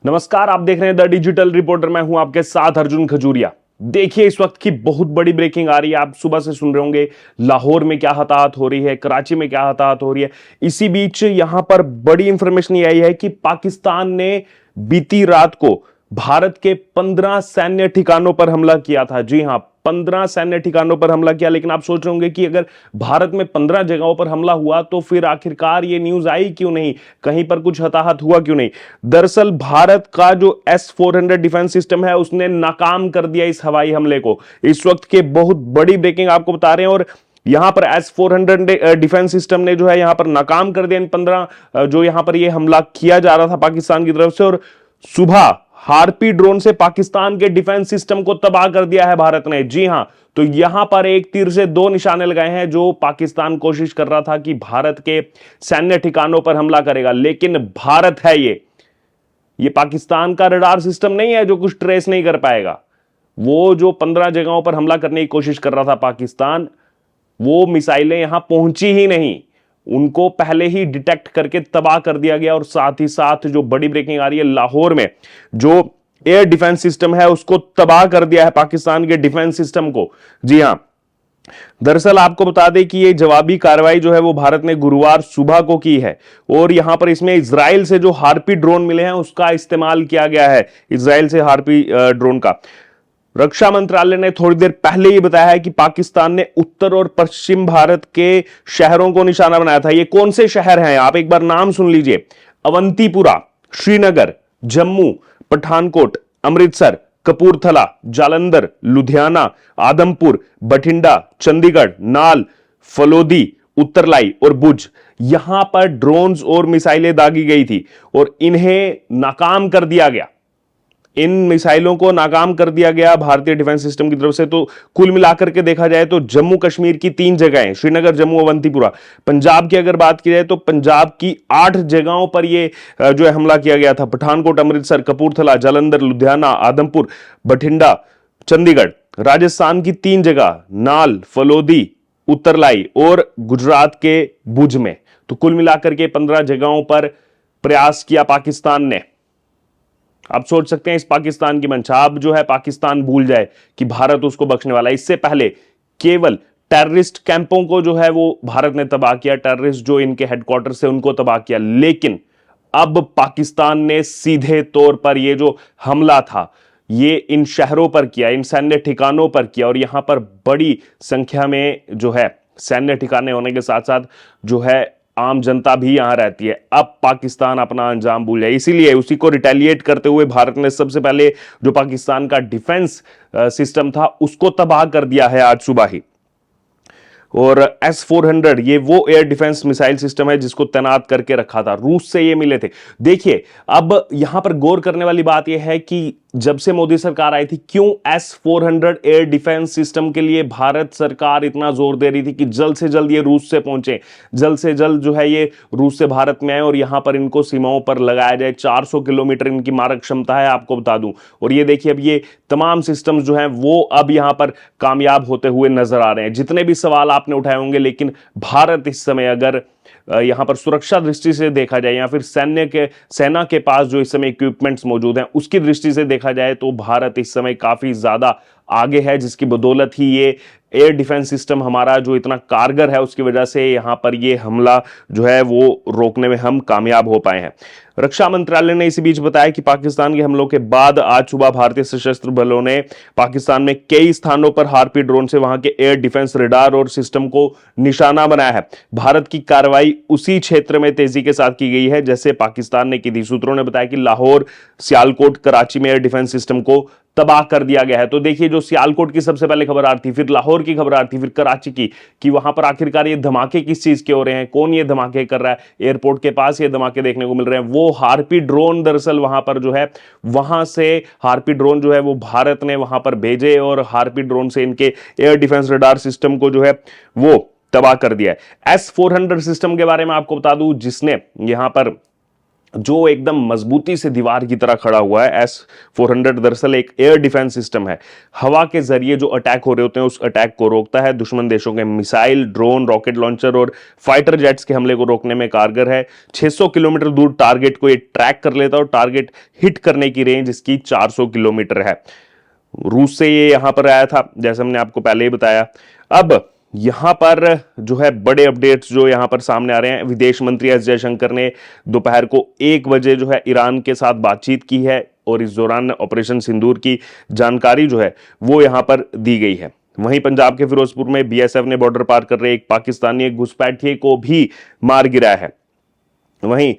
नमस्कार, आप देख रहे हैं द डिजिटल रिपोर्टर। मैं हूं आपके साथ अर्जुन खजूरिया। देखिए, इस वक्त की बहुत बड़ी ब्रेकिंग आ रही है। आप सुबह से सुन रहे होंगे लाहौर में क्या हताहत हो रही है, कराची में क्या हताहत हो रही है। इसी बीच यहां पर बड़ी इंफॉर्मेशन ये आई है कि पाकिस्तान ने बीती रात को भारत के 15 सैन्य ठिकानों पर हमला किया था। जी हां, 15 सैन्य ठिकानों पर हमला किया। लेकिन आप सोच रहे होंगे कि अगर भारत में 15 जगहों पर हमला हुआ तो फिर आखिरकार ये न्यूज आई क्यों नहीं, कहीं पर कुछ हताहत हुआ क्यों नहीं। दरअसल भारत का जो S-400 डिफेंस सिस्टम है उसने नाकाम कर दिया इस हवाई हमले को। इस वक्त के बहुत बड़ी ब्रेकिंग आपको बता रहे हैं। और यहां पर S-400 डिफेंस सिस्टम ने जो है यहां पर नाकाम कर दिया इन 15 जो यहां पर यह हमला किया जा रहा था पाकिस्तान की तरफ से। और सुबह हार्पी ड्रोन से पाकिस्तान के डिफेंस सिस्टम को तबाह कर दिया है भारत ने। जी हां, तो यहां पर एक तीर से दो निशाने लगाए हैं। जो पाकिस्तान कोशिश कर रहा था कि भारत के सैन्य ठिकानों पर हमला करेगा, लेकिन भारत है ये पाकिस्तान का रडार सिस्टम नहीं है जो कुछ ट्रेस नहीं कर पाएगा। वो जो 15 जगहों पर हमला करने की कोशिश कर रहा था पाकिस्तान, वो मिसाइलें यहां पहुंची ही नहीं, उनको पहले ही डिटेक्ट करके तबाह कर दिया गया। और साथ ही साथ जो बड़ी ब्रेकिंग आ रही है, लाहौर में जो एयर डिफेंस सिस्टम है उसको तबाह कर दिया है पाकिस्तान के डिफेंस सिस्टम को। जी हां, दरअसल आपको बता दें कि ये जवाबी कार्रवाई जो है वो भारत ने गुरुवार सुबह को की है। और यहां पर इसमें इजराइल से जो हार्पी ड्रोन मिले हैं उसका इस्तेमाल किया गया है। इजराइल से हार्पी ड्रोन का रक्षा मंत्रालय ने थोड़ी देर पहले ही बताया है कि पाकिस्तान ने उत्तर और पश्चिम भारत के शहरों को निशाना बनाया था। ये कौन से शहर हैं, आप एक बार नाम सुन लीजिए। अवंतीपुरा, श्रीनगर, जम्मू, पठानकोट, अमृतसर, कपूरथला, जालंधर, लुधियाना, आदमपुर, बठिंडा, चंडीगढ़, नाल, फलोदी, उत्तरलाई और भुज। यहां पर ड्रोन्स और मिसाइलें दागी गई थी और इन्हें नाकाम कर दिया गया। इन मिसाइलों को नाकाम कर दिया गया भारतीय डिफेंस सिस्टम की तरफ से। तो कुल मिलाकर के देखा जाए तो जम्मू कश्मीर की 3 जगहें, श्रीनगर, जम्मू, अवंतीपुरा। पंजाब की अगर बात की जाए तो पंजाब की 8 जगहों पर यह जो है हमला किया गया था। पठानकोट, अमृतसर, कपूरथला, जालंधर, लुधियाना, आदमपुर, बठिंडा, चंडीगढ़। राजस्थान की 3 जगह, नाल, फलोदी, उत्तरलाई और गुजरात के भुज में। तो कुल मिलाकर के 15 जगहों पर प्रयास किया पाकिस्तान ने। आप सोच सकते हैं इस पाकिस्तान की मंशा, अब जो है पाकिस्तान भूल जाए कि भारत उसको बख्शने वाला है। इससे पहले केवल टेररिस्ट कैंपों को जो है वो भारत ने तबाह किया, टेररिस्ट जो इनके हेडक्वार्टर से उनको तबाह किया। लेकिन अब पाकिस्तान ने सीधे तौर पर ये जो हमला था ये इन शहरों पर किया, इन सैन्य ठिकानों पर किया। और यहां पर बड़ी संख्या में जो है सैन्य ठिकाने होने के साथ साथ जो है आम जनता भी यहां रहती है। अब पाकिस्तान अपना अंजाम भूल जाए, इसीलिए उसी को रिटेलिएट करते हुए भारत ने सबसे पहले जो पाकिस्तान का डिफेंस सिस्टम था उसको तबाह कर दिया है आज सुबह ही। और S-400 ये वो एयर डिफेंस मिसाइल सिस्टम है जिसको तैनात करके रखा था, रूस से ये मिले थे। देखिए, अब यहां पर गौर करने वाली बात यह है कि जब से मोदी सरकार आई थी, क्यों S-400 एयर डिफेंस सिस्टम के लिए भारत सरकार इतना जोर दे रही थी कि जल्द से जल्द ये रूस से पहुंचे, जल्द से जल्द जो है ये रूस से भारत में आए और यहां पर इनको सीमाओं पर लगाया जाए। 400 किलोमीटर इनकी मारक क्षमता है, आपको बता दूं। और ये देखिए, अब ये तमाम सिस्टम्स जो हैं वो अब यहां पर कामयाब होते हुए नजर आ रहे हैं। जितने भी सवाल आपने उठाए होंगे, लेकिन भारत इस समय अगर यहां पर सुरक्षा दृष्टि से देखा जाए या फिर सेना के पास जो इस समय इक्विपमेंट्स मौजूद हैं उसकी दृष्टि से देखा जाए तो भारत इस समय काफी ज्यादा आगे है, जिसकी बदौलत ही ये एयर डिफेंस सिस्टम हमारा जो इतना कारगर है उसकी वजह से यहां पर ये हमला जो है वो रोकने में हम कामयाब हो पाए हैं। रक्षा मंत्रालय ने इसी बीच बताया कि पाकिस्तान के हमलों के बाद आज सुबह भारतीय सशस्त्र बलों ने पाकिस्तान में कई स्थानों पर हार्पी ड्रोन से वहां के एयर डिफेंस रडार और सिस्टम को निशाना बनाया है। भारत की कार्रवाई उसी क्षेत्र में तेजी के साथ की गई है जैसे पाकिस्तान ने की थी। सूत्रों ने बताया कि लाहौर, सियालकोट, कराची में एयर डिफेंस सिस्टम को तबाह कर दिया गया है। तो देखिए, जो सियालकोट की सबसे पहले खबर आ रही थी, फिर लाहौर की खबर आ रही थी, फिर कराची की, कि वहां पर आखिरकार ये धमाके किस चीज के हो रहे हैं, कौन ये धमाके कर रहा है। एयरपोर्ट के पास ये धमाके देखने को मिल रहे हैं, वो हार्पी ड्रोन दरअसल वहां पर जो है, वहां से हार्पी ड्रोन जो है वो भारत ने वहां पर भेजे और हार्पी ड्रोन से इनके एयर डिफेंस रडार सिस्टम को जो है वो तबाह कर दिया है। S-400 सिस्टम के बारे में आपको बता दूं, जिसने यहां पर जो एकदम मजबूती से दीवार की तरह खड़ा हुआ है। S-400 दरअसल एक एयर डिफेंस सिस्टम है। हवा के जरिए जो अटैक हो रहे होते हैं उस अटैक को रोकता है। दुश्मन देशों के मिसाइल, ड्रोन, रॉकेट लॉन्चर और फाइटर जेट्स के हमले को रोकने में कारगर है। 600 किलोमीटर दूर टारगेट को ये ट्रैक कर लेता है और टारगेट हिट करने की रेंज इसकी 400 किलोमीटर है। रूस से ये यहां पर आया था, जैसे हमने आपको पहले ही बताया। अब यहां पर जो है बड़े अपडेट्स जो यहां पर सामने आ रहे हैं, विदेश मंत्री एस जयशंकर ने दोपहर को 1 बजे जो है ईरान के साथ बातचीत की है और इस दौरान ऑपरेशन सिंदूर की जानकारी जो है वो यहां पर दी गई है। वहीं पंजाब के फिरोजपुर में बीएसएफ ने बॉर्डर पार कर रहे एक पाकिस्तानी एक घुसपैठिए को भी मार गिराया है। वहीं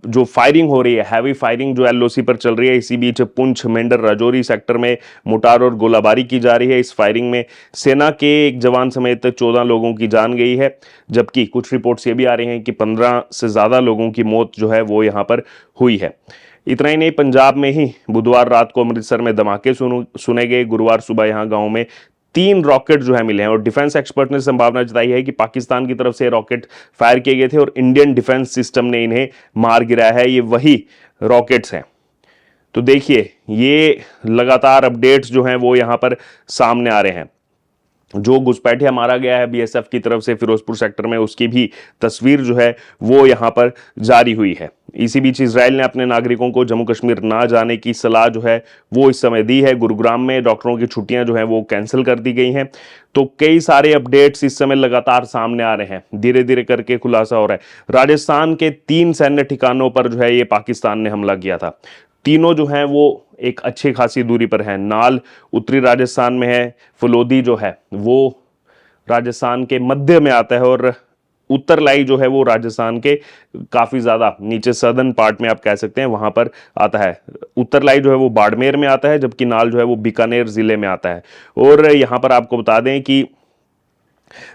जो फायरिंग हो रही है, हैवी फायरिंग जो एलओसी पर चल रही है, इसी बीच पुंछ, मेंढर, राजौरी सेक्टर में मोटार और गोलाबारी की जा रही है। इस फायरिंग में सेना के एक जवान समेत 14 लोगों की जान गई है, जबकि कुछ रिपोर्ट्स ये भी आ रही हैं कि 15 से ज्यादा लोगों की मौत जो है वो यहां पर हुई है। इतना ही नहीं, पंजाब में ही बुधवार रात को अमृतसर में धमाके सुने गए। गुरुवार सुबह यहां गांव में 3 रॉकेट जो है मिले हैं और डिफेंस एक्सपर्ट ने संभावना जताई है कि पाकिस्तान की तरफ से रॉकेट फायर किए गए थे और इंडियन डिफेंस सिस्टम ने इन्हें मार गिराया है। ये वही रॉकेट्स हैं। तो देखिए, ये लगातार अपडेट्स जो हैं वो यहां पर सामने आ रहे हैं। जो घुसपैठिया मारा गया है बीएसएफ की तरफ से फिरोजपुर सेक्टर में, उसकी भी तस्वीर जो है वो यहां पर जारी हुई है। इसी बीच इसराइल ने अपने नागरिकों को जम्मू कश्मीर ना जाने की सलाह जो है वो इस समय दी है। गुरुग्राम में डॉक्टरों की छुट्टियां जो है वो कैंसिल कर दी गई हैं। तो कई सारे अपडेट्स इस समय लगातार सामने आ रहे हैं, धीरे धीरे करके खुलासा हो रहा है। राजस्थान के 3 सैन्य ठिकानों पर जो है ये पाकिस्तान ने हमला किया था। तीनों जो हैं वो एक अच्छी खासी दूरी पर हैं। नाल उत्तरी राजस्थान में है, फलोदी जो है वो राजस्थान के मध्य में आता है और उत्तरलाई जो है वो राजस्थान के काफी ज्यादा नीचे सदर्न पार्ट में आप कह सकते हैं वहां पर आता है। उत्तरलाई जो है वो बाड़मेर में आता है, जबकि नाल जो है वो बीकानेर जिले में आता है। और यहां पर आपको बता दें कि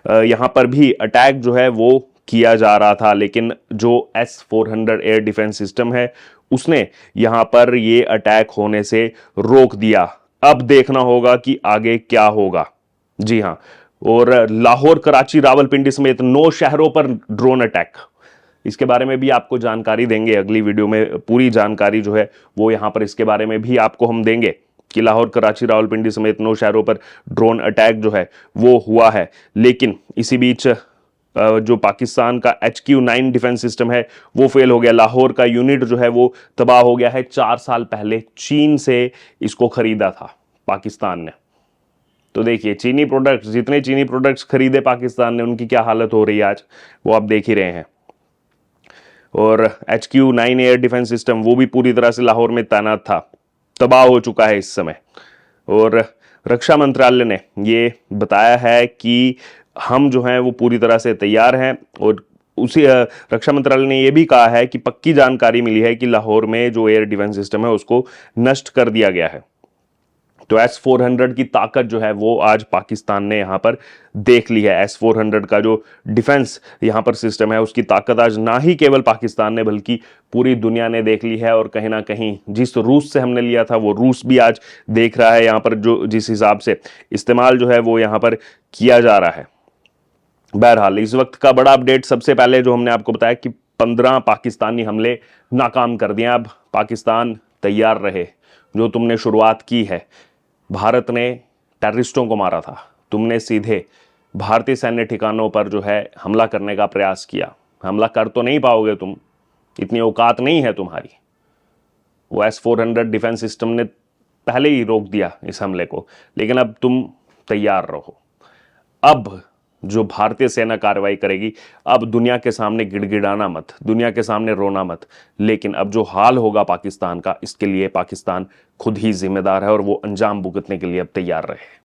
यहां पर भी अटैक जो है वो किया जा रहा था, लेकिन जो S-400 एयर डिफेंस सिस्टम है उसने यहां पर ये अटैक होने से रोक दिया। अब देखना होगा कि आगे क्या होगा। जी हां, और लाहौर, कराची, रावलपिंडी समेत 9 शहरों पर ड्रोन अटैक, इसके बारे में भी आपको जानकारी देंगे अगली वीडियो में। पूरी जानकारी जो है वो यहां पर इसके बारे में भी आपको हम देंगे कि लाहौर, कराची, रावलपिंडी समेत 9 शहरों पर ड्रोन अटैक जो है वो हुआ है। लेकिन इसी बीच जो पाकिस्तान का HQ-9 डिफेंस सिस्टम है वो फेल हो गया। लाहौर का यूनिट जो है वो तबाह हो गया है। 4 साल पहले चीन से इसको खरीदा था पाकिस्तान ने। तो देखिए, चीनी प्रोडक्ट्स, जितने चीनी प्रोडक्ट्स खरीदे पाकिस्तान ने, उनकी क्या हालत हो रही है आज, वो आप देख ही रहे हैं। और HQ-9 एयर डिफेंस सिस्टम वो भी पूरी तरह से लाहौर में तैनात था, तबाह हो चुका है इस समय। और रक्षा मंत्रालय ने ये बताया है कि हम जो हैं वो पूरी तरह से तैयार हैं। और उसी रक्षा मंत्रालय ने यह भी कहा है कि पक्की जानकारी मिली है कि लाहौर में जो एयर डिफेंस सिस्टम है उसको नष्ट कर दिया गया है। तो S-400 की ताकत जो है वो आज पाकिस्तान ने यहां पर देख ली है। S-400 का जो डिफेंस यहां पर सिस्टम है उसकी ताकत आज ना ही केवल पाकिस्तान ने बल्कि पूरी दुनिया ने देख ली है। और कहीं ना कहीं जिस रूस से हमने लिया था वो रूस भी आज देख रहा है यहां पर जो जिस हिसाब से इस्तेमाल जो है वो यहां पर किया जा रहा है। बहरहाल, इस वक्त का बड़ा अपडेट सबसे पहले जो हमने आपको बताया कि 15 पाकिस्तानी हमले नाकाम कर दिए। अब पाकिस्तान तैयार रहे, जो तुमने शुरुआत की है। भारत ने टेररिस्टों को मारा था, तुमने सीधे भारतीय सैन्य ठिकानों पर जो है हमला करने का प्रयास किया। हमला कर तो नहीं पाओगे तुम, इतनी औकात नहीं है तुम्हारी। वो S-400 डिफेंस सिस्टम ने पहले ही रोक दिया इस हमले को, लेकिन अब तुम तैयार रहो। अब जो भारतीय सेना कार्रवाई करेगी, अब दुनिया के सामने गिड़गिड़ाना मत, दुनिया के सामने रोना मत। लेकिन अब जो हाल होगा पाकिस्तान का, इसके लिए पाकिस्तान खुद ही जिम्मेदार है और वो अंजाम भुगतने के लिए अब तैयार रहे।